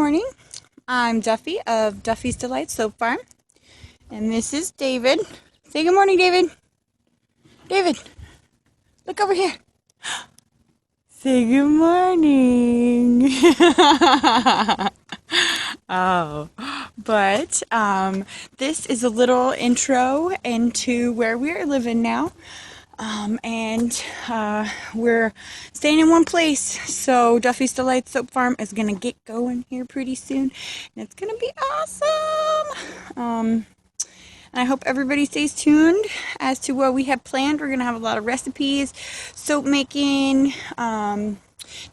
morning. I'm Duffy of Duffy's Delight Soap Farm. And this is David. Say good morning, David. David, look over here. Say good morning. This is a little intro into where we're living now. We're staying in one place, so Duffy's Delight Soap Farm is gonna get going here pretty soon, and it's gonna be awesome. And I hope everybody stays tuned as to what we have planned. We're gonna have a lot of recipes, soap making,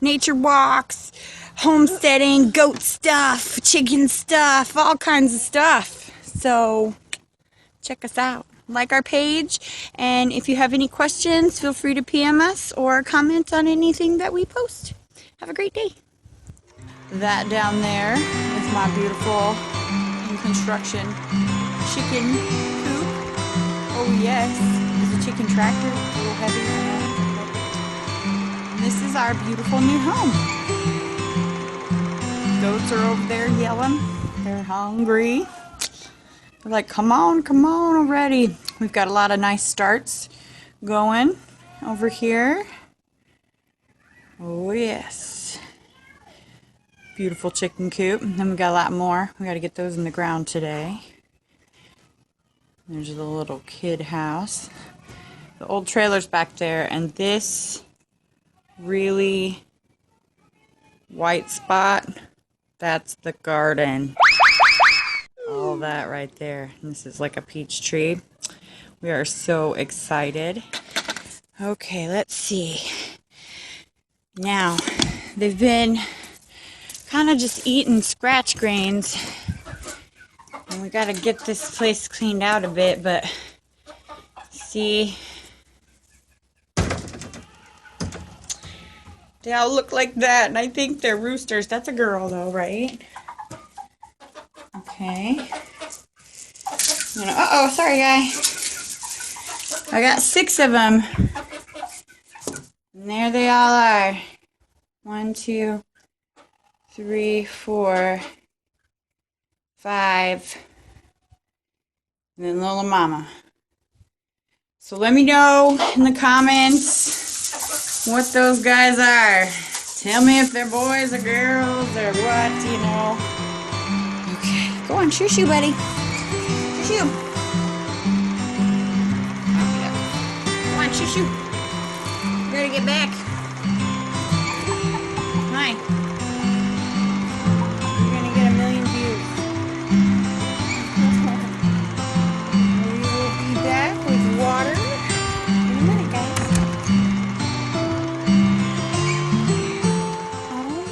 nature walks, homesteading, goat stuff, chicken stuff, all kinds of stuff. So check us out. Like our page, and if you have any questions, feel free to PM us or comment on anything that we post. Have a great day. That down there is my beautiful new construction chicken coop. Oh yes, it's a chicken tractor, a little heavy. And this is our beautiful new home. Goats are over there yelling. They're hungry. They're like, come on already. We've got a lot of nice starts going over here. Oh yes. Beautiful chicken coop. And then we got a lot more. We got to get those in the ground today. There's the little kid house. The old trailer's back there, and this really white spot, that's the garden. All that right there. And this is like a peach tree. We are so excited. Okay, let's see. Now, they've been kind of just eating scratch grains. And we got to get this place cleaned out a bit, but see, they all look like that, and I think they're roosters. That's a girl though, right? Okay. Uh-oh, sorry, guy. I got 6 of them. And there they all are. 1, 2, 3, 4, 5. And then little mama. So let me know in the comments what those guys are. Tell me if they're boys or girls or what, you know. Okay, go on, shoo-shoo, buddy. Shoo-shoo. Come on, shoo-shoo. You gotta get back. Hi. You're gonna get 1,000,000 views. We will be back with water in a minute, guys.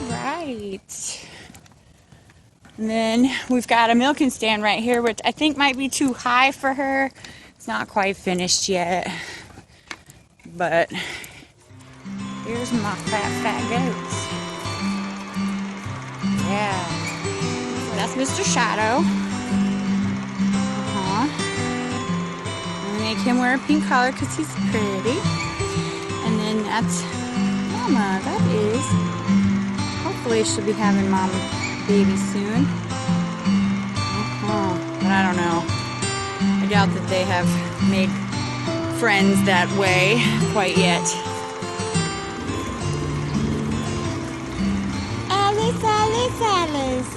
Alright. And then we've got a milking stand right here, which I think might be too high for her. It's not quite finished yet. But here's my fat goats. Yeah. That's Mr. Shadow. I'm gonna make him wear a pink collar because he's pretty. And then that's Mama. That is. Hopefully she'll be having Mom baby soon. But I don't know. I doubt that they have made friends that way quite yet. Alice, Alice, Alice.